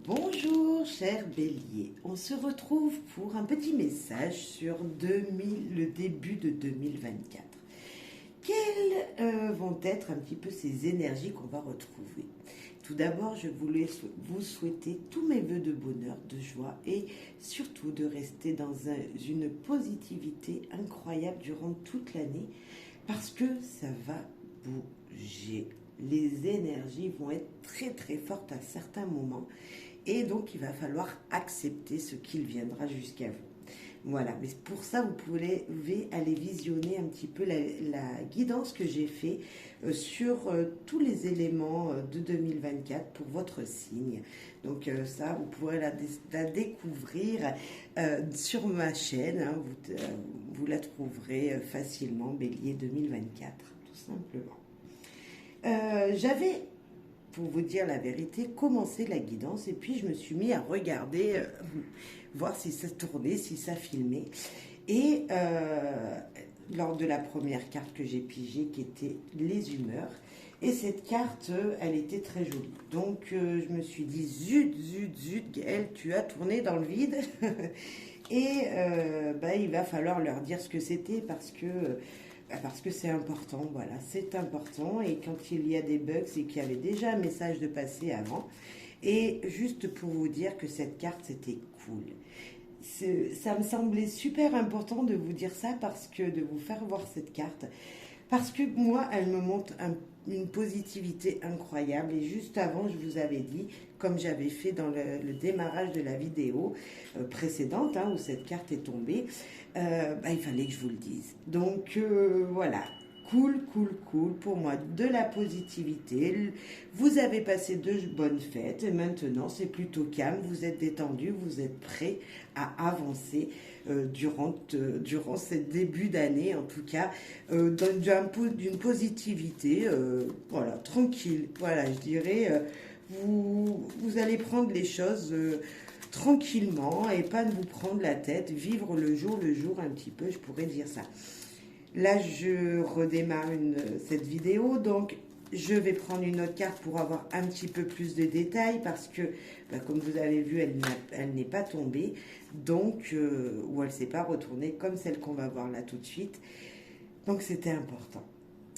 Bonjour cher Bélier, on se retrouve pour un petit message sur le début de 2024. Quelles vont être un petit peu ces énergies qu'on va retrouver? Tout d'abord, je voulais vous souhaiter tous mes vœux de bonheur, de joie et surtout de rester dans une positivité incroyable durant toute l'année parce que ça va bouger. Les énergies vont être très très fortes à certains moments et donc il va falloir accepter ce qu'il viendra jusqu'à vous. Voilà, mais pour ça, vous pouvez aller visionner un petit peu la guidance que j'ai fait sur tous les éléments de 2024 pour votre signe. Donc ça, vous pourrez la découvrir sur ma chaîne. Hein, vous la trouverez facilement, Bélier 2024, tout simplement. J'avais, pour vous dire la vérité, commencé la guidance et puis je me suis mis à regarder, voir si ça tournait, si ça filmait. Et lors de la première carte que j'ai pigée, qui était les humeurs, et cette carte, elle était très jolie. Donc je me suis dit, zut, zut, zut, Gaëlle, tu as tourné dans le vide. Et il va falloir leur dire ce que c'était parce que c'est important, voilà, c'est important. Et quand il y a des bugs, c'est qu'il y avait déjà un message de passé avant. Et juste pour vous dire que cette carte, c'était cool. Ça me semblait super important de vous dire ça de vous faire voir cette carte. Parce que moi, elle me montre une positivité incroyable. Et juste avant, je vous avais dit, comme j'avais fait dans le démarrage de la vidéo précédente, hein, où cette carte est tombée, il fallait que je vous le dise. Donc voilà, cool, cool, cool. Pour moi, de la positivité. Vous avez passé de bonnes fêtes et maintenant, c'est plutôt calme. Vous êtes détendu, vous êtes prêt à avancer durant ce début d'année, en tout cas, d'une positivité, voilà, tranquille. Voilà, je dirais, vous allez prendre les choses tranquillement et pas vous prendre la tête, vivre le jour un petit peu, je pourrais dire ça. Là, je redémarre cette vidéo, donc je vais prendre une autre carte pour avoir un petit peu plus de détails parce que, comme vous avez vu, elle n'est pas tombée, donc, ou elle ne s'est pas retournée comme celle qu'on va voir là tout de suite. Donc, c'était important.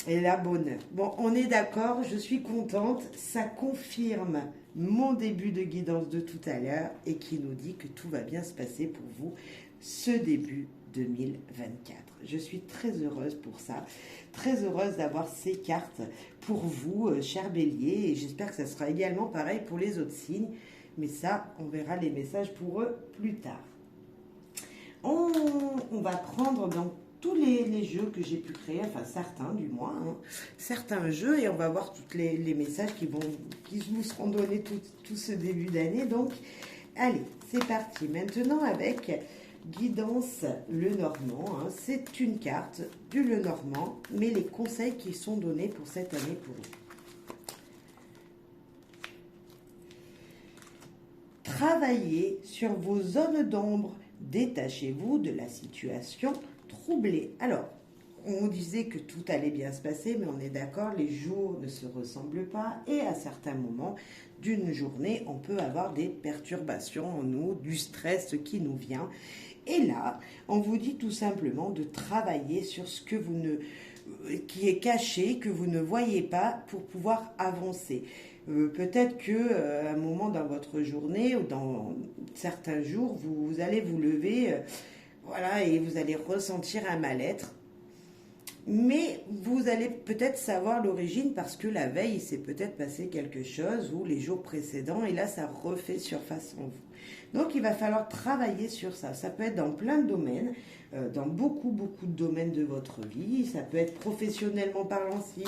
Et là, bonheur. Bon, on est d'accord, je suis contente, ça confirme mon début de guidance de tout à l'heure et qui nous dit que tout va bien se passer pour vous ce début 2024. Je suis très heureuse pour ça, très heureuse d'avoir ces cartes pour vous, cher Bélier, et j'espère que ça sera également pareil pour les autres signes, mais ça, on verra les messages pour eux plus tard. On va prendre donc tous les jeux que j'ai pu créer, enfin certains du moins, hein, certains jeux, et on va voir tous les messages qui vous seront donnés tout ce début d'année. Donc, allez, c'est parti. Maintenant avec Guidance Lenormand, hein, c'est une carte du Lenormand, mais les conseils qui sont donnés pour cette année pour vous. Travaillez sur vos zones d'ombre. Détachez-vous de la situation troublée. Alors, on disait que tout allait bien se passer, mais on est d'accord, les jours ne se ressemblent pas et à certains moments d'une journée, on peut avoir des perturbations en nous, du stress qui nous vient. Et là, on vous dit tout simplement de travailler sur ce que qui est caché, que vous ne voyez pas pour pouvoir avancer. Peut-être qu'à un moment dans votre journée ou dans certains jours, vous allez vous lever voilà, et vous allez ressentir un mal-être. Mais vous allez peut-être savoir l'origine parce que la veille, il s'est peut-être passé quelque chose ou les jours précédents et là, ça refait surface en vous. Donc, il va falloir travailler sur ça. Ça peut être dans plein de domaines, dans beaucoup, beaucoup de domaines de votre vie. Ça peut être professionnellement parlant si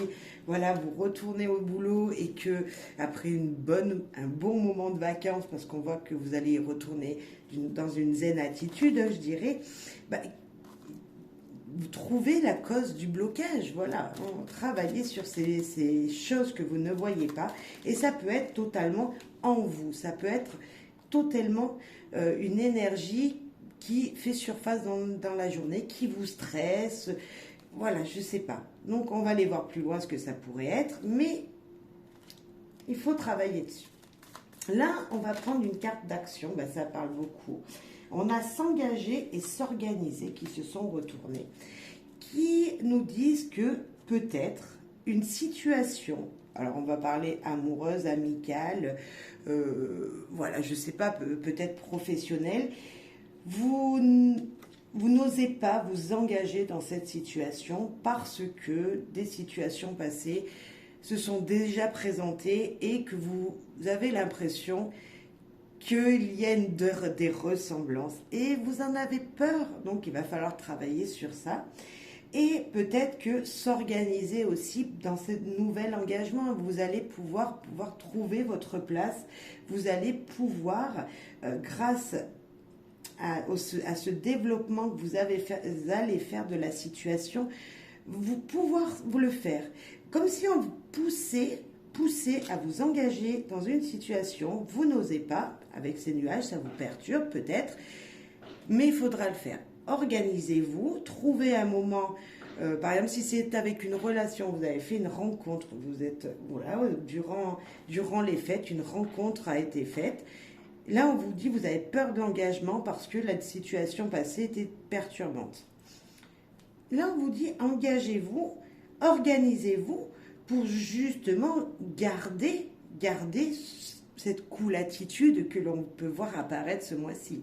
voilà, vous retournez au boulot et que après un bon moment de vacances, parce qu'on voit que vous allez y retourner dans une zen attitude, je dirais, vous trouvez la cause du blocage, voilà, travaillez sur ces choses que vous ne voyez pas, et ça peut être totalement en vous, ça peut être totalement une énergie qui fait surface dans la journée, qui vous stresse, voilà, je sais pas. Donc on va aller voir plus loin ce que ça pourrait être, mais il faut travailler dessus. Là, on va prendre une carte d'action, ben, ça parle beaucoup. On a s'engager et s'organiser qui se sont retournés, qui nous disent que peut-être une situation, alors on va parler amoureuse, amicale, voilà, je sais pas, peut-être professionnelle, vous, vous n'osez pas vous engager dans cette situation parce que des situations passées se sont déjà présentées et que vous avez l'impression qu'il y a des ressemblances et vous en avez peur, donc il va falloir travailler sur ça. Et peut-être que s'organiser aussi dans ce nouvel engagement, vous allez pouvoir trouver votre place, vous allez pouvoir, grâce à ce développement que vous allez faire de la situation, pouvoir vous le faire. Comme si on vous poussait à vous engager dans une situation, vous n'osez pas, avec ces nuages, ça vous perturbe peut-être, mais il faudra le faire. Organisez-vous, trouvez un moment, par exemple si c'est avec une relation, vous avez fait une rencontre, vous êtes, voilà, durant les fêtes, une rencontre a été faite. Là, on vous dit, vous avez peur de l'engagement parce que la situation passée était perturbante. Là, on vous dit, engagez-vous, organisez-vous pour justement garder cette cool attitude que l'on peut voir apparaître ce mois-ci.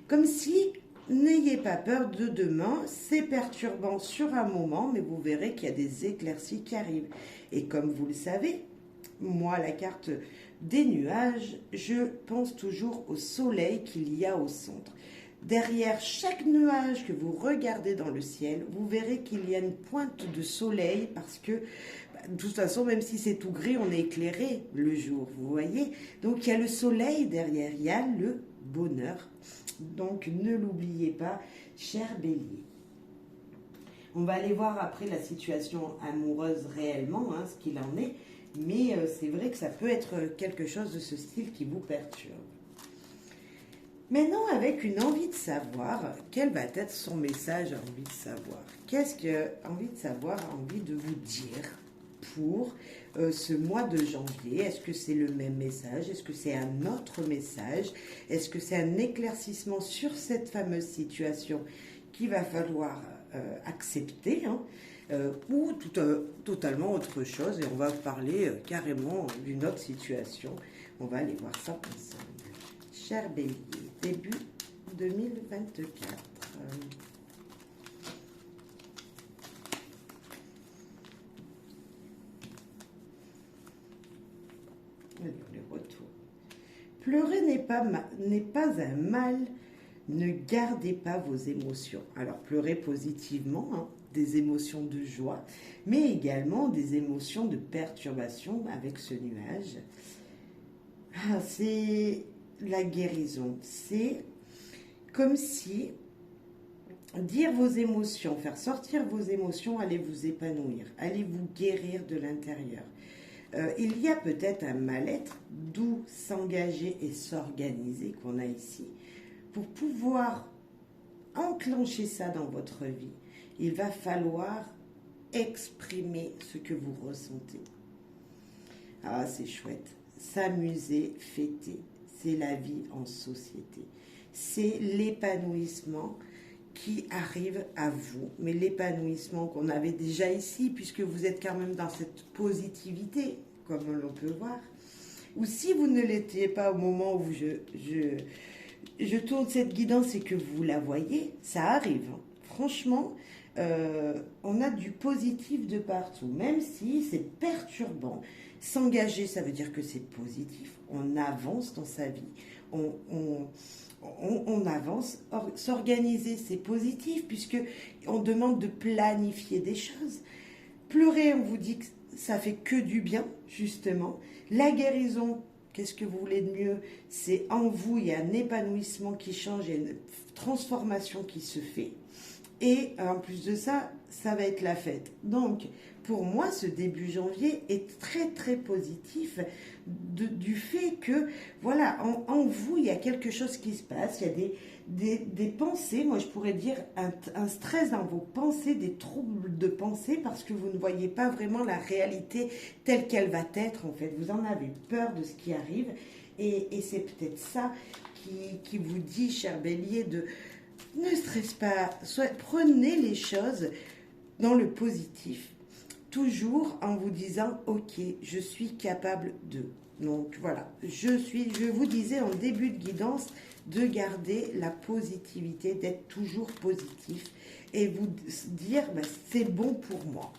Comme si, n'ayez pas peur de demain, c'est perturbant sur un moment, mais vous verrez qu'il y a des éclaircies qui arrivent. Et comme vous le savez, moi, la carte des nuages, je pense toujours au soleil qu'il y a au centre. Derrière chaque nuage que vous regardez dans le ciel, vous verrez qu'il y a une pointe de soleil parce que, de toute façon, même si c'est tout gris, on est éclairé le jour, vous voyez. Donc, il y a le soleil derrière, il y a le bonheur. Donc, ne l'oubliez pas, cher bélier. On va aller voir après la situation amoureuse réellement, hein, ce qu'il en est. Mais c'est vrai que ça peut être quelque chose de ce style qui vous perturbe. Maintenant, avec une envie de savoir, quel va être son message à envie de savoir? Qu'est-ce que envie de savoir a envie de vous dire pour ce mois de janvier? Est-ce que c'est le même message? Est-ce que c'est un autre message? Est-ce que c'est un éclaircissement sur cette fameuse situation qu'il va falloir accepter, hein, ou totalement autre chose? Et on va parler carrément d'une autre situation. On va aller voir ça ensemble. Cher bélier, début 2024. Alors, les retours. Pleurer n'est pas un mal. Ne gardez pas vos émotions. Alors, pleurez positivement, hein, des émotions de joie, mais également des émotions de perturbation avec ce nuage. Ah, c'est la guérison. C'est comme si dire vos émotions, faire sortir vos émotions, allez vous épanouir, allez vous guérir de l'intérieur. Il y a peut-être un mal-être, d'où s'engager et s'organiser qu'on a ici. Pour pouvoir enclencher ça dans votre vie, il va falloir exprimer ce que vous ressentez. Ah, c'est chouette. S'amuser, fêter, c'est la vie en société. C'est l'épanouissement qui arrive à vous, mais l'épanouissement qu'on avait déjà ici, puisque vous êtes quand même dans cette positivité, comme l'on peut voir. Ou si vous ne l'étiez pas au moment où je tourne cette guidance et que vous la voyez, ça arrive. Franchement, on a du positif de partout, même si c'est perturbant. S'engager, ça veut dire que c'est positif. On avance dans sa vie. On avance. S'organiser, c'est positif, puisque on demande de planifier des choses. Pleurer, on vous dit que ça fait que du bien, justement. La guérison, qu'est-ce que vous voulez de mieux? C'est en vous, il y a un épanouissement qui change, il y a une transformation qui se fait. Et en plus de ça, ça va être la fête. Donc, pour moi, ce début janvier est très, très positif du fait que, voilà, en vous, il y a quelque chose qui se passe. Il y a des pensées, moi je pourrais dire un stress dans vos pensées, des troubles de pensée, parce que vous ne voyez pas vraiment la réalité telle qu'elle va être, en fait. Vous en avez peur de ce qui arrive. Et c'est peut-être ça qui vous dit, cher Bélier, de ne stresse pas, prenez les choses dans le positif, toujours en vous disant, ok, je suis capable de. Donc voilà, je vous disais en début de guidance de garder la positivité, d'être toujours positif et vous dire, bah, c'est bon pour moi.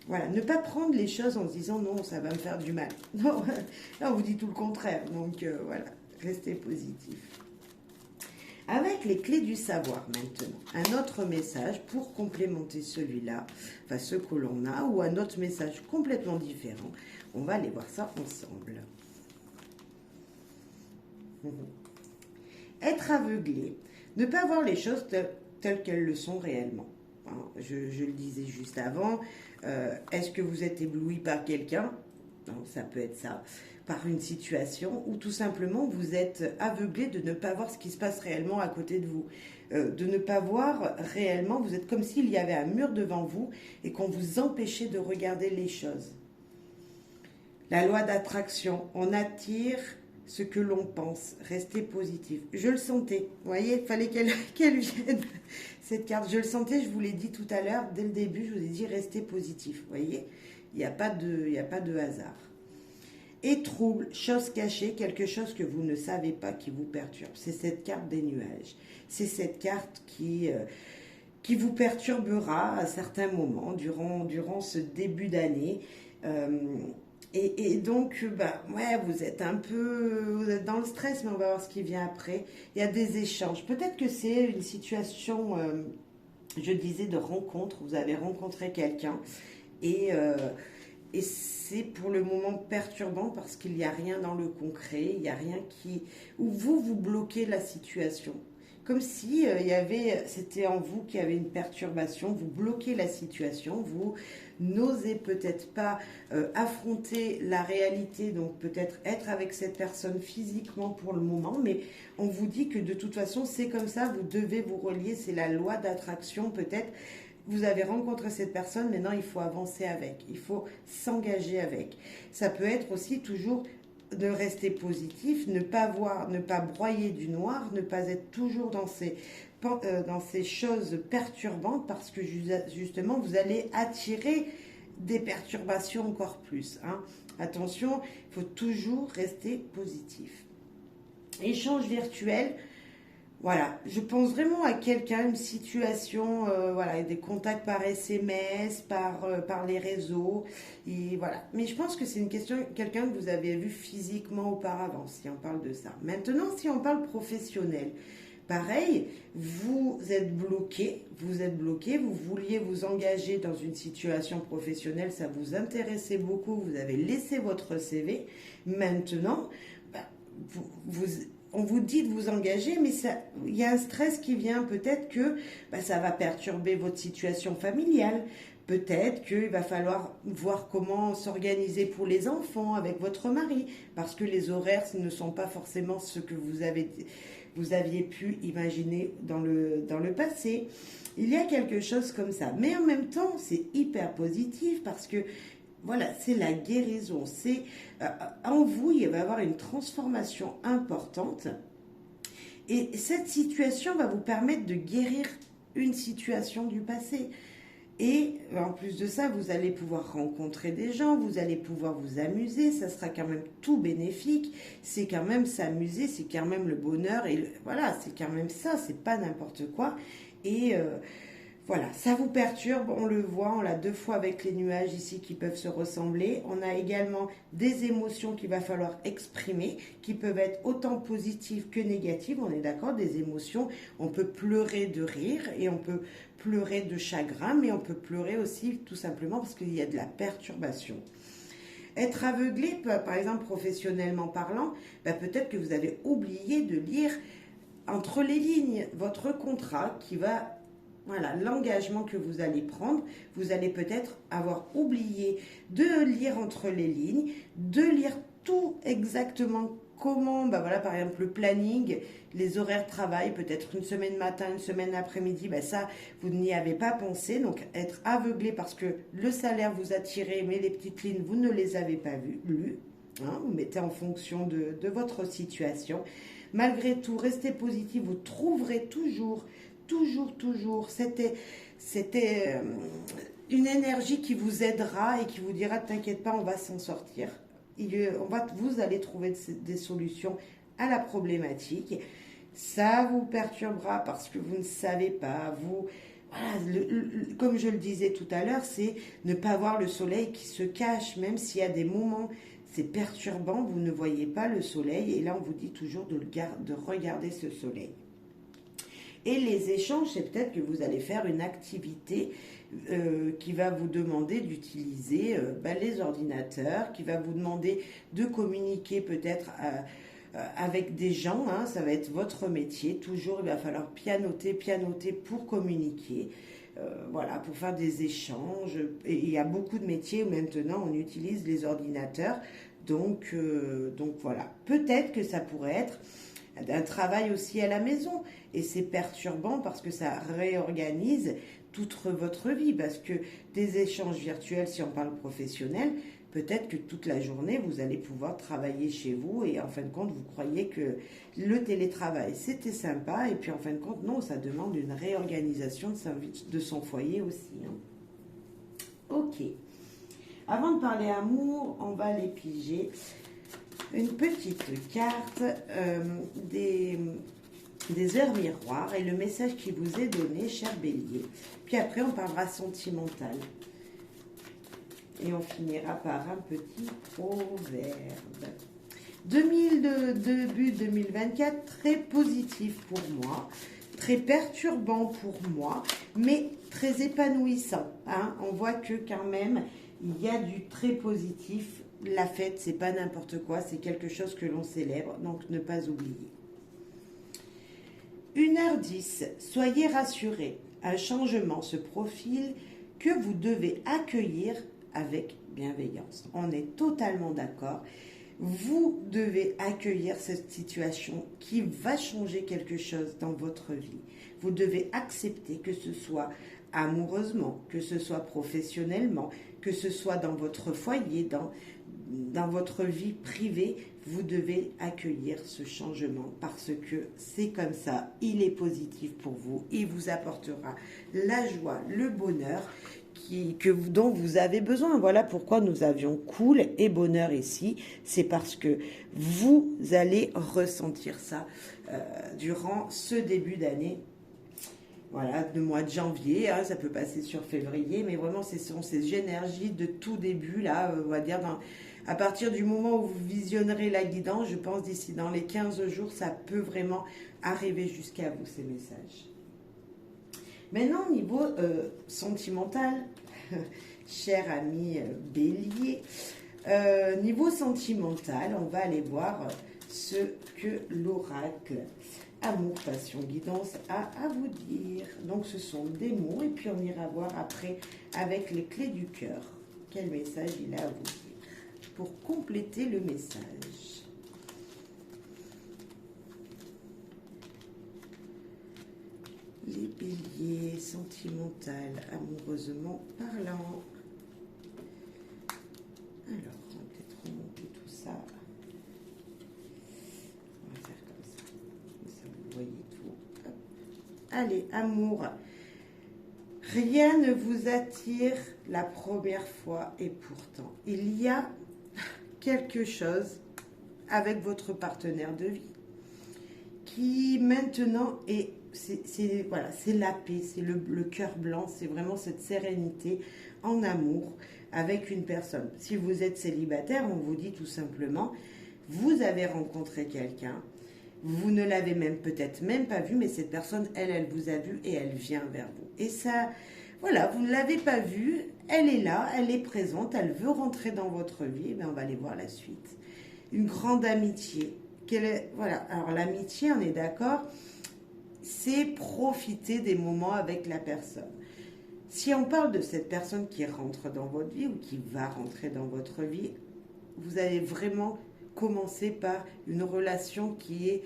Voilà, ne pas prendre les choses en se disant non, ça va me faire du mal. Non, là on vous dit tout le contraire. Donc voilà, restez positif. Avec les clés du savoir maintenant, un autre message pour complémenter celui-là, enfin ce que l'on a, ou un autre message complètement différent. On va aller voir ça ensemble. Être aveuglé, ne pas voir les choses telles qu'elles le sont réellement. Hein, je le disais juste avant, est-ce que vous êtes ébloui par quelqu'un? Non, ça peut être ça, par une situation, ou tout simplement vous êtes aveuglé de ne pas voir ce qui se passe réellement à côté de vous, de ne pas voir réellement, vous êtes comme s'il y avait un mur devant vous et qu'on vous empêchait de regarder les choses. La loi d'attraction, on attire ce que l'on pense, restez positif. Je le sentais, vous voyez, il fallait qu'elle vienne, cette carte. Je le sentais, je vous l'ai dit tout à l'heure, dès le début, je vous ai dit restez positif, vous voyez, il n'y a pas de hasard. Et trouble, chose cachée, quelque chose que vous ne savez pas qui vous perturbe. C'est cette carte des nuages. C'est cette carte qui vous perturbera à certains moments durant ce début d'année. Et donc, bah, ouais, vous êtes dans le stress, mais on va voir ce qui vient après. Il y a des échanges. Peut-être que c'est une situation, je disais, de rencontre. Vous avez rencontré quelqu'un et c'est pour le moment perturbant parce qu'il n'y a rien dans le concret, il n'y a rien où vous bloquez la situation. Comme si c'était en vous qu'il y avait une perturbation, vous bloquez la situation, vous n'osez peut-être pas affronter la réalité, donc peut-être être avec cette personne physiquement pour le moment, mais on vous dit que de toute façon c'est comme ça, vous devez vous relier, c'est la loi d'attraction peut-être. Vous avez rencontré cette personne, maintenant il faut avancer avec, il faut s'engager avec. Ça peut être aussi toujours de rester positif, ne pas broyer du noir, ne pas être toujours dans ces choses perturbantes parce que justement vous allez attirer des perturbations encore plus. Hein. Attention, il faut toujours rester positif. Échange virtuel. Voilà, je pense vraiment à quelqu'un, une situation, voilà, des contacts par SMS, par les réseaux, et voilà. Mais je pense que c'est une question, quelqu'un que vous avez vu physiquement auparavant, si on parle de ça. Maintenant, si on parle professionnel, pareil, vous êtes bloqué, vous vouliez vous engager dans une situation professionnelle, ça vous intéressait beaucoup, vous avez laissé votre CV. Maintenant, bah, on vous dit de vous engager, mais il y a un stress qui vient. Peut-être que ça va perturber votre situation familiale. Peut-être qu'il va falloir voir comment s'organiser pour les enfants avec votre mari, parce que les horaires ne sont pas forcément ce que vous aviez pu imaginer dans le passé. Il y a quelque chose comme ça. Mais en même temps, c'est hyper positif parce que voilà, c'est la guérison. C'est en vous, il va y avoir une transformation importante. Et cette situation va vous permettre de guérir une situation du passé. Et en plus de ça, vous allez pouvoir rencontrer des gens, vous allez pouvoir vous amuser, ça sera quand même tout bénéfique. C'est quand même s'amuser, c'est quand même le bonheur. Et voilà, c'est quand même ça, c'est pas n'importe quoi. Et voilà, ça vous perturbe, on le voit, on l'a 2 fois avec les nuages ici qui peuvent se ressembler. On a également des émotions qu'il va falloir exprimer, qui peuvent être autant positives que négatives, on est d'accord, des émotions. On peut pleurer de rire et on peut pleurer de chagrin, mais on peut pleurer aussi tout simplement parce qu'il y a de la perturbation. Être aveuglé, par exemple professionnellement parlant, peut-être que vous avez oublié de lire entre les lignes votre contrat qui va... Voilà, l'engagement que vous allez prendre, vous allez peut-être avoir oublié de lire entre les lignes, de lire tout exactement comment, voilà, par exemple le planning, les horaires de travail, peut-être une semaine matin, une semaine après-midi, ça, vous n'y avez pas pensé. Donc être aveuglé parce que le salaire vous a tiré, mais les petites lignes, vous ne les avez pas lues. hein, vous mettez en fonction de votre situation. Malgré tout, restez positif, vous trouverez toujours une énergie qui vous aidera et qui vous dira, t'inquiète pas, on va s'en sortir. Vous allez trouver des solutions à la problématique. Ça vous perturbera parce que vous ne savez pas, voilà, comme je le disais tout à l'heure, c'est ne pas voir le soleil qui se cache, même s'il y a des moments, c'est perturbant, vous ne voyez pas le soleil, et là on vous dit toujours de regarder ce soleil. Et les échanges, c'est peut-être que vous allez faire une activité qui va vous demander d'utiliser les ordinateurs, qui va vous demander de communiquer peut-être avec des gens, hein, ça va être votre métier. Toujours, il va falloir pianoter pour communiquer. Voilà, pour faire des échanges. Et il y a beaucoup de métiers où maintenant on utilise les ordinateurs. Donc voilà, peut-être que ça pourrait être un travail aussi à la maison. Et c'est perturbant parce que ça réorganise toute votre vie. Parce que des échanges virtuels, si on parle professionnel, peut-être que toute la journée, vous allez pouvoir travailler chez vous et en fin de compte, vous croyez que le télétravail, c'était sympa. Et puis en fin de compte, non, ça demande une réorganisation de son foyer aussi. Hein. Ok. Avant de parler amour, on va aller piger une petite carte des heures miroirs et le message qui vous est donné, cher Bélier. Puis après, on parlera sentimental. Et on finira par un petit proverbe. Début 2024, très positif pour moi, très perturbant pour moi, mais très épanouissant. Hein. On voit que quand même, il y a du très positif. La fête, c'est pas n'importe quoi, c'est quelque chose que l'on célèbre, donc ne pas oublier. 1h10, soyez rassurés, un changement se profile que vous devez accueillir avec bienveillance. On est totalement d'accord. Vous devez accueillir cette situation qui va changer quelque chose dans votre vie. Vous devez accepter que ce soit amoureusement, que ce soit professionnellement, que ce soit dans votre foyer, dans votre vie privée, vous devez accueillir ce changement parce que c'est comme ça, il est positif pour vous, il vous apportera la joie, le bonheur dont vous avez besoin. Voilà pourquoi nous avions cool et bonheur ici, c'est parce que vous allez ressentir ça durant ce début d'année. Voilà, le mois de janvier, hein, ça peut passer sur février, mais vraiment, ce sont ces énergies de tout début, là, on va dire, à partir du moment où vous visionnerez la guidance, je pense d'ici dans les 15 jours, ça peut vraiment arriver jusqu'à vous, ces messages. Maintenant, au niveau sentimental, cher ami Bélier, niveau sentimental, on va aller voir ce que l'oracle amour, passion, guidance a à vous dire. Donc ce sont des mots et puis on ira voir après avec les clés du cœur quel message il a à vous dire pour compléter le message. Les béliers, sentimental, amoureusement parlant. Alors, on va peut-être remonter tout ça. On va faire comme ça. Comme ça, vous voyez tout. Hop. Allez, amour. Rien ne vous attire la première fois et pourtant, il y a quelque chose avec votre partenaire de vie qui maintenant est... Voilà, c'est la paix, c'est le cœur blanc, c'est vraiment cette sérénité en amour avec une personne. Si vous êtes célibataire, on vous dit tout simplement, vous avez rencontré quelqu'un, vous ne l'avez peut-être même pas vu, mais cette personne, elle vous a vu et elle vient vers vous. Et ça, voilà, vous ne l'avez pas vue, elle est là, elle est présente, elle veut rentrer dans votre vie, mais on va aller voir la suite. Une grande amitié. Voilà, alors l'amitié, on est d'accord, c'est profiter des moments avec la personne. Si on parle de cette personne qui rentre dans votre vie ou qui va rentrer dans votre vie, vous allez vraiment commencer par une relation qui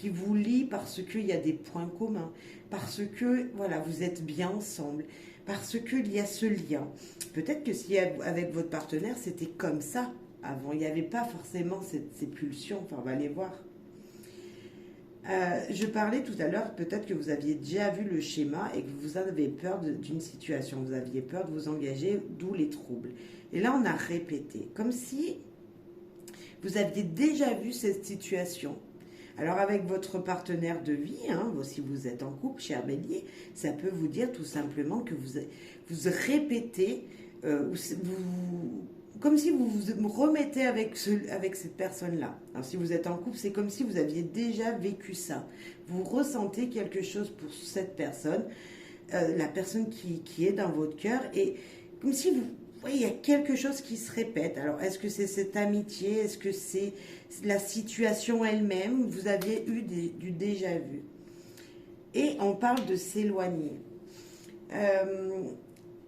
vous lie parce qu'il y a des points communs, parce que voilà, vous êtes bien ensemble, parce qu'il y a ce lien. Peut-être que si avec votre partenaire, c'était comme ça avant. Il n'y avait pas forcément ces pulsions. Enfin, on va les voir. Je parlais tout à l'heure, peut-être que vous aviez déjà vu le schéma et que vous avez peur d'une situation. Vous aviez peur de vous engager, d'où les troubles. Et là, on a répété, comme si vous aviez déjà vu cette situation. Alors avec votre partenaire de vie, si vous êtes en couple, cher Bélier, ça peut vous dire tout simplement que vous répétez, comme si vous vous remettez avec cette personne-là. Alors si vous êtes en couple, c'est comme si vous aviez déjà vécu ça. Vous ressentez quelque chose pour cette personne, la personne qui est dans votre cœur, et comme si vous voyez, il y a quelque chose qui se répète. Alors est-ce que c'est cette amitié? Est-ce que c'est la situation elle-même? Vous aviez eu du déjà vu. Et on parle de s'éloigner.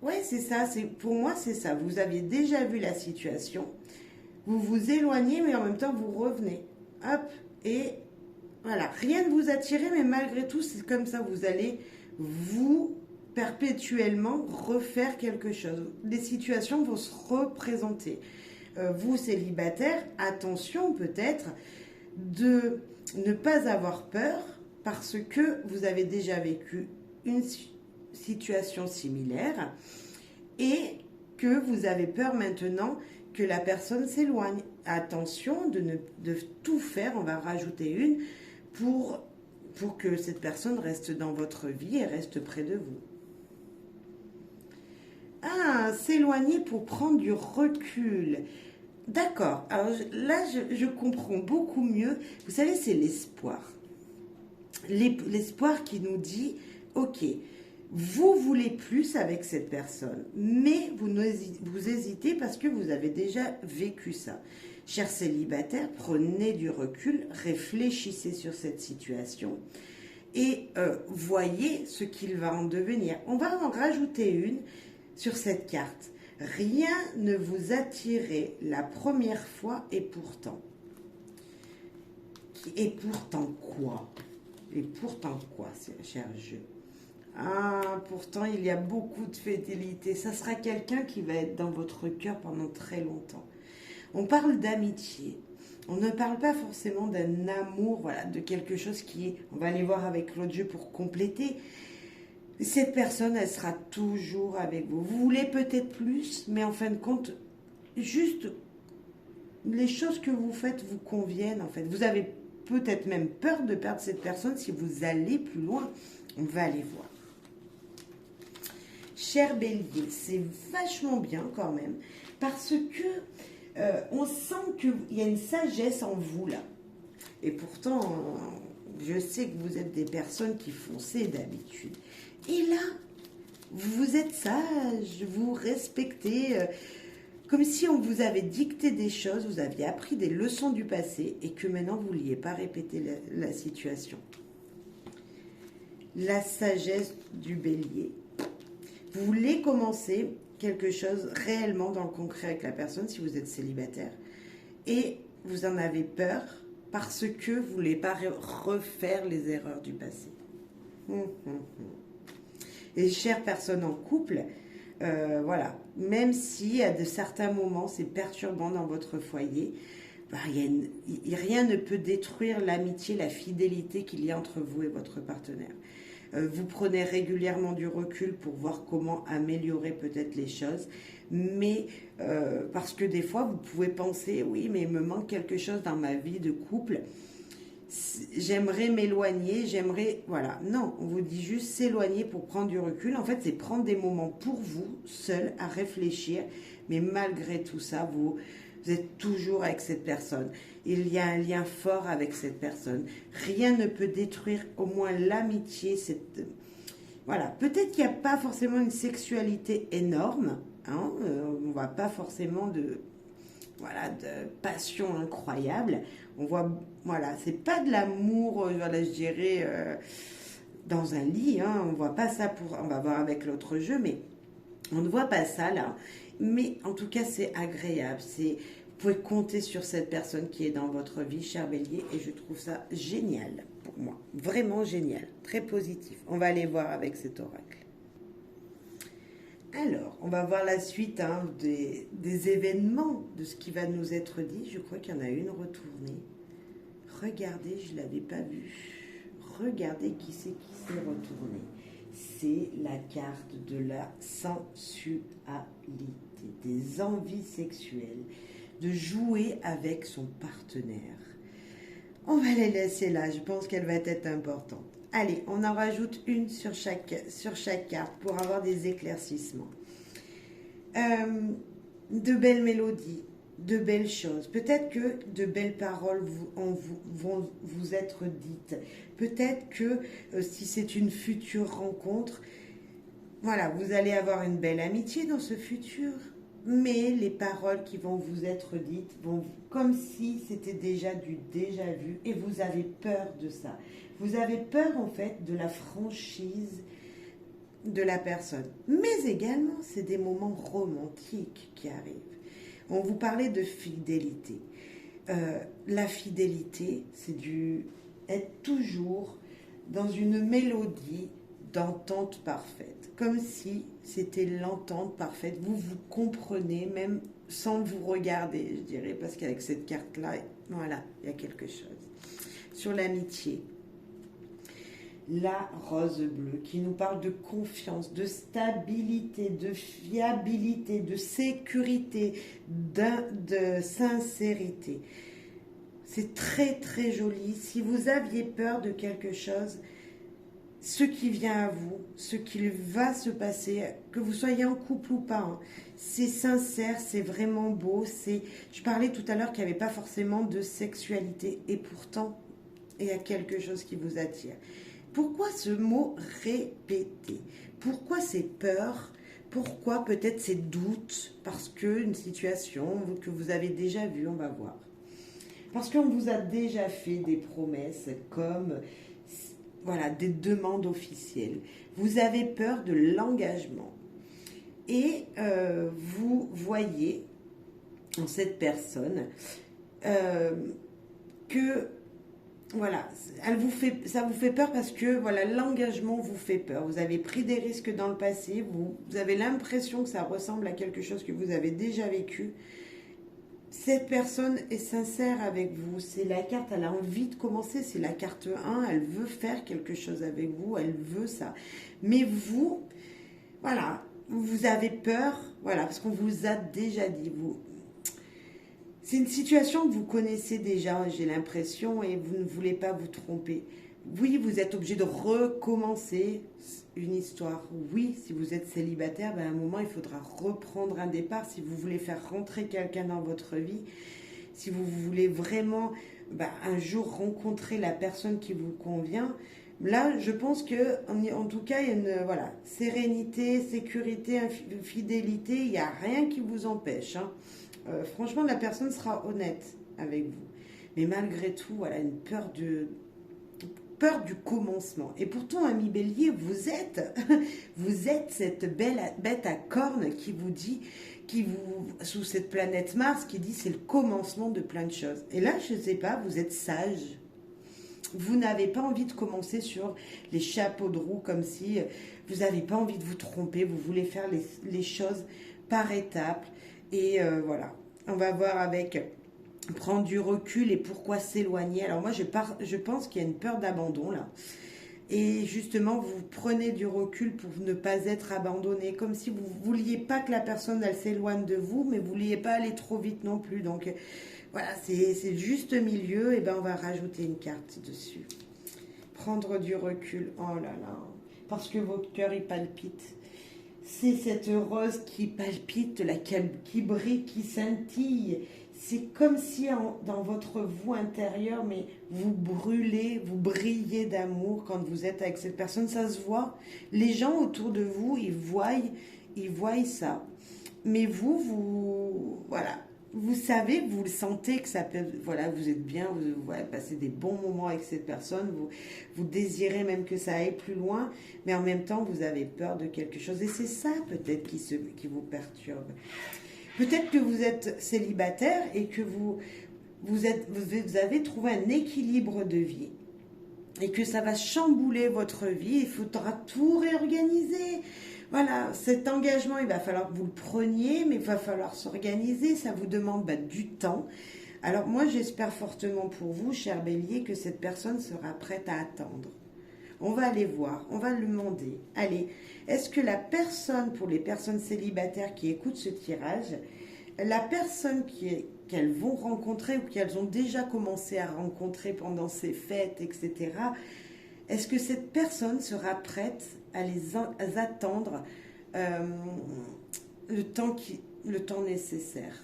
Ouais, c'est ça. Pour moi, c'est ça. Vous aviez déjà vu la situation. Vous vous éloignez, mais en même temps, vous revenez. Hop. Et voilà. Rien ne vous attire, mais malgré tout, c'est comme ça. Vous allez vous perpétuellement refaire quelque chose. Les situations vont se représenter. Vous, célibataire, attention peut-être de ne pas avoir peur parce que vous avez déjà vécu une situation similaire et que vous avez peur maintenant que la personne s'éloigne. Attention de tout faire, on va rajouter une, pour que cette personne reste dans votre vie et reste près de vous. Ah, s'éloigner pour prendre du recul. D'accord, alors là je comprends beaucoup mieux. Vous savez, c'est l'espoir. L'espoir qui nous dit, ok, vous voulez plus avec cette personne, mais vous hésitez parce que vous avez déjà vécu ça. Chers célibataires, prenez du recul, réfléchissez sur cette situation et voyez ce qu'il va en devenir. On va en rajouter une sur cette carte. Rien ne vous attirait la première fois et pourtant. Et pourtant quoi? Et pourtant quoi, cher jeu? Ah, pourtant il y a beaucoup de fidélité. Ça sera quelqu'un qui va être dans votre cœur pendant très longtemps. On parle d'amitié. On ne parle pas forcément d'un amour, voilà, de quelque chose qui est... On va aller voir avec l'autre jeu pour compléter. Cette personne, elle sera toujours avec vous. Vous voulez peut-être plus, mais en fin de compte, juste les choses que vous faites vous conviennent, en fait. Vous avez peut-être même peur de perdre cette personne si vous allez plus loin. On va aller voir. Cher Bélier, c'est vachement bien quand même, parce que on sent qu'il y a une sagesse en vous là. Et pourtant, je sais que vous êtes des personnes qui foncez d'habitude. Et là, vous êtes sage, vous respectez, comme si on vous avait dicté des choses, vous aviez appris des leçons du passé et que maintenant vous ne vouliez pas répéter la situation. La sagesse du Bélier. Vous voulez commencer quelque chose réellement dans le concret avec la personne si vous êtes célibataire et vous en avez peur parce que vous ne voulez pas refaire les erreurs du passé. Et chères personnes en couple, voilà, même si à de certains moments c'est perturbant dans votre foyer, rien ne peut détruire l'amitié, la fidélité qu'il y a entre vous et votre partenaire. Vous prenez régulièrement du recul pour voir comment améliorer peut-être les choses, mais parce que des fois vous pouvez penser, oui, mais il me manque quelque chose dans ma vie de couple, j'aimerais m'éloigner, voilà. Non, on vous dit juste s'éloigner pour prendre du recul. En fait, c'est prendre des moments pour vous, seul, à réfléchir, mais malgré tout ça, vous êtes toujours avec cette personne. Il y a un lien fort avec cette personne. Rien ne peut détruire au moins l'amitié. Voilà. Peut-être qu'il n'y a pas forcément une sexualité énorme. On ne voit pas forcément de passion incroyable. On voit, voilà, c'est pas de l'amour, voilà, je dirais, dans un lit. On voit pas ça on va voir avec l'autre jeu, mais on ne voit pas ça là. Mais en tout cas, c'est agréable. Vous pouvez compter sur cette personne qui est dans votre vie, cher Bélier, et je trouve ça génial pour moi. Vraiment génial, très positif. On va aller voir avec cet oracle. Alors, on va voir la suite des événements, de ce qui va nous être dit. Je crois qu'il y en a une retournée. Regardez, je ne l'avais pas vue. Regardez qui c'est qui s'est retourné. C'est la carte de la sensualité, des envies sexuelles, de jouer avec son partenaire. On va les laisser là, je pense qu'elle va être importante. Allez, on en rajoute une sur chaque carte pour avoir des éclaircissements. De belles mélodies, de belles choses. Peut-être que de belles paroles vont vous être dites. Peut-être que si c'est une future rencontre, voilà, vous allez avoir une belle amitié dans ce futur. Mais les paroles qui vont vous être dites vont comme si c'était déjà du déjà vu et vous avez peur de ça. Vous avez peur en fait de la franchise de la personne. Mais également, c'est des moments romantiques qui arrivent. On vous parlait de fidélité. La fidélité, c'est être toujours dans une mélodie d'entente parfaite, comme si c'était l'entente parfaite. Vous vous comprenez même sans vous regarder, je dirais, parce qu'avec cette carte-là, voilà, il y a quelque chose. Sur l'amitié, la rose bleue qui nous parle de confiance, de stabilité, de fiabilité, de sécurité, de sincérité. C'est très très joli. Si vous aviez peur de quelque chose, ce qui vient à vous, ce qu'il va se passer, que vous soyez en couple ou pas, hein, c'est sincère, c'est vraiment beau. Je parlais tout à l'heure qu'il n'y avait pas forcément de sexualité et pourtant, il y a quelque chose qui vous attire. Pourquoi ce mot répété? Pourquoi ces peurs? Pourquoi peut-être ces doutes? Parce qu'une situation que vous avez déjà vue, on va voir. Parce qu'on vous a déjà fait des promesses comme voilà, des demandes officielles. Vous avez peur de l'engagement. Et vous voyez en cette personne que voilà, ça vous fait peur parce que voilà, l'engagement vous fait peur. Vous avez pris des risques dans le passé, vous avez l'impression que ça ressemble à quelque chose que vous avez déjà vécu. Cette personne est sincère avec vous. C'est la carte, elle a envie de commencer. C'est la carte 1, elle veut faire quelque chose avec vous, elle veut ça. Mais vous, voilà, vous avez peur, voilà, parce qu'on vous a déjà dit, c'est une situation que vous connaissez déjà, j'ai l'impression, et vous ne voulez pas vous tromper. Oui, vous êtes obligé de recommencer une histoire. Oui, si vous êtes célibataire, à un moment, il faudra reprendre un départ. Si vous voulez faire rentrer quelqu'un dans votre vie, si vous voulez vraiment un jour rencontrer la personne qui vous convient, là, je pense que, en tout cas, il y a une sérénité, sécurité, fidélité, il n'y a rien qui vous empêche. Hein. Franchement, la personne sera honnête avec vous. Mais malgré tout, voilà, une peur du commencement. Et pourtant, ami Bélier, vous êtes cette belle bête à cornes qui vous dit, sous cette planète Mars, qui dit c'est le commencement de plein de choses. Et là, je ne sais pas, vous êtes sage. Vous n'avez pas envie de commencer sur les chapeaux de roue comme si vous n'avez pas envie de vous tromper, vous voulez faire les choses par étapes. Et voilà, on va voir avec prendre du recul et pourquoi s'éloigner. Alors moi, je pense qu'il y a une peur d'abandon là. Et justement, vous prenez du recul pour ne pas être abandonné, comme si vous ne vouliez pas que la personne, elle s'éloigne de vous, mais vous ne vouliez pas aller trop vite non plus. Donc voilà, c'est le juste milieu, et on va rajouter une carte dessus. Prendre du recul, oh là là, parce que votre cœur, il palpite. C'est cette rose qui palpite, qui brille, qui scintille. C'est comme si dans votre vous intérieure, mais vous brûlez, vous brillez d'amour quand vous êtes avec cette personne. Ça se voit. Les gens autour de vous, ils voient ça. Mais voilà. Vous savez, vous le sentez que ça peut, voilà, vous êtes bien, vous passez des bons moments avec cette personne, vous désirez même que ça aille plus loin, mais en même temps, vous avez peur de quelque chose. Et c'est ça peut-être qui vous perturbe. Peut-être que vous êtes célibataire et que vous avez trouvé un équilibre de vie. et que ça va chambouler votre vie. Il faudra tout réorganiser. Voilà, cet engagement, il va falloir que vous le preniez, mais il va falloir s'organiser. Ça vous demande du temps. Alors moi, j'espère fortement pour vous, cher Bélier, que cette personne sera prête à attendre. On va aller voir, on va le demander. Allez, est-ce que la personne, pour les personnes célibataires qui écoutent ce tirage, la personne qu'elles vont rencontrer ou qu'elles ont déjà commencé à rencontrer pendant ces fêtes, etc., est-ce que cette personne sera prête à les attendre le temps nécessaire?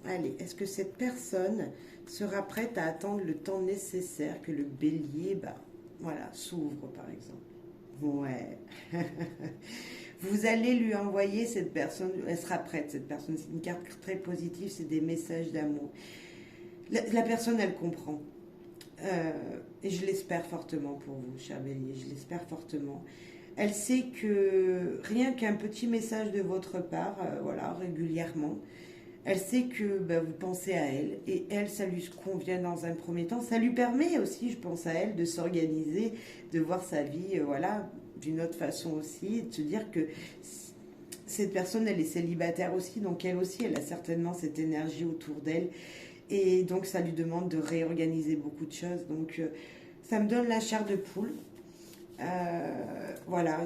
Allez, est-ce que cette personne sera prête à attendre le temps nécessaire que le bélier, voilà, s'ouvre par exemple? Ouais. Vous allez lui envoyer cette personne, elle sera prête, cette personne. C'est une carte très positive, c'est des messages d'amour. La personne, elle comprend. Et je l'espère fortement pour vous, cher Bélier, je l'espère fortement. Elle sait que rien qu'un petit message de votre part, voilà, régulièrement, elle sait que vous pensez à elle, et elle, ça lui convient dans un premier temps. Ça lui permet aussi, je pense à elle, de s'organiser, de voir sa vie, voilà, d'une autre façon aussi, et de se dire que cette personne, elle est célibataire aussi, donc elle aussi, elle a certainement cette énergie autour d'elle, et donc ça lui demande de réorganiser beaucoup de choses. Donc ça me donne la chair de poule. Voilà,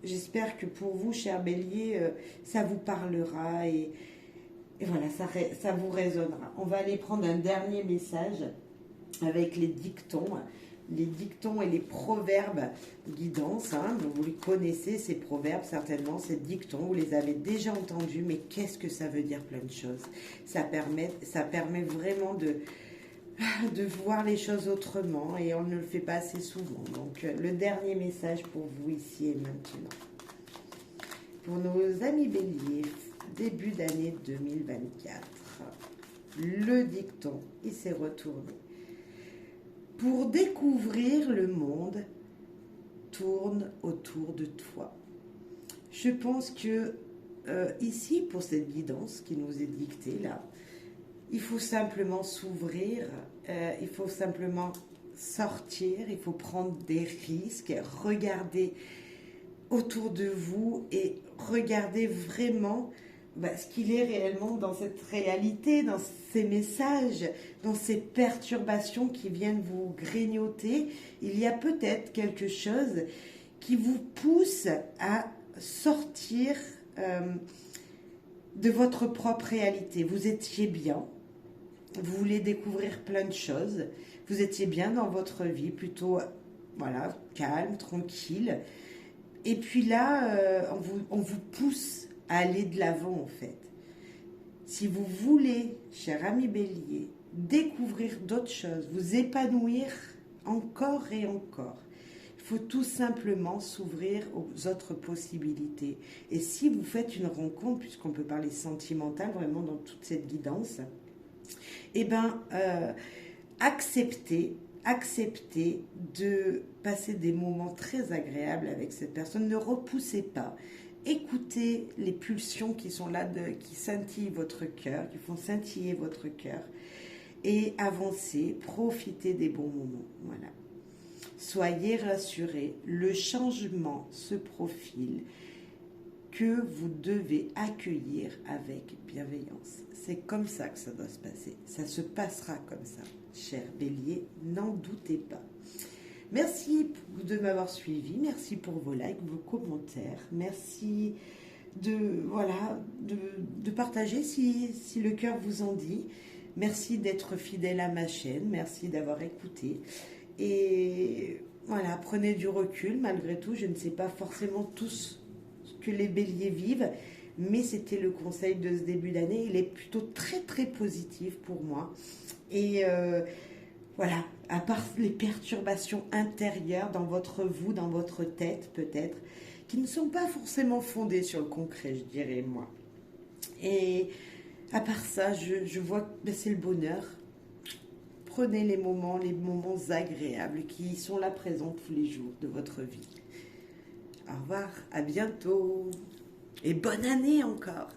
j'espère que pour vous, cher Bélier, ça vous parlera, et voilà, ça vous résonnera. On va aller prendre un dernier message avec les dictons et les proverbes guidance. Vous les connaissez, ces proverbes, certainement, ces dictons, vous les avez déjà entendus, mais qu'est-ce que ça veut dire? Plein de choses. Ça permet vraiment de voir les choses autrement, et on ne le fait pas assez souvent. Donc, le dernier message pour vous ici et maintenant. Pour nos amis béliers, début d'année 2024, le dicton, il s'est retourné. Pour découvrir le monde, tourne autour de toi. Je pense que ici, pour cette guidance qui nous est dictée là, il faut simplement s'ouvrir, il faut simplement sortir, il faut prendre des risques, regarder autour de vous et regarder vraiment ce qu'il est réellement dans cette réalité, dans ces messages, dans ces perturbations qui viennent vous grignoter. Il y a peut-être quelque chose qui vous pousse à sortir de votre propre réalité. Vous étiez bien, vous voulez découvrir plein de choses, vous étiez bien dans votre vie, plutôt voilà, calme, tranquille. Et puis là, on vous pousse à aller de l'avant, en fait. Si vous voulez, cher ami bélier, découvrir d'autres choses, vous épanouir encore et encore, il faut tout simplement s'ouvrir aux autres possibilités. Et si vous faites une rencontre, puisqu'on peut parler sentimental vraiment dans toute cette guidance, acceptez de passer des moments très agréables avec cette personne. Ne repoussez pas. Écoutez les pulsions qui sont là, qui scintillent votre cœur, qui font scintiller votre cœur, et avancez, profitez des bons moments. Voilà. Soyez rassurés, le changement se profile, que vous devez accueillir avec bienveillance. C'est comme ça que ça doit se passer. Ça se passera comme ça, cher bélier, n'en doutez pas. Merci de m'avoir suivi, merci pour vos likes, vos commentaires, merci de partager si le cœur vous en dit. Merci d'être fidèle à ma chaîne, merci d'avoir écouté. Et voilà, prenez du recul, malgré tout, je ne sais pas forcément tous que les béliers vivent, mais c'était le conseil de ce début d'année. Il est plutôt très très positif pour moi, et voilà, à part les perturbations intérieures dans votre tête peut-être, qui ne sont pas forcément fondées sur le concret, je dirais moi. Et à part ça, je vois que c'est le bonheur. Prenez les moments agréables qui sont là présents tous les jours de votre vie. Au revoir, à bientôt et bonne année encore.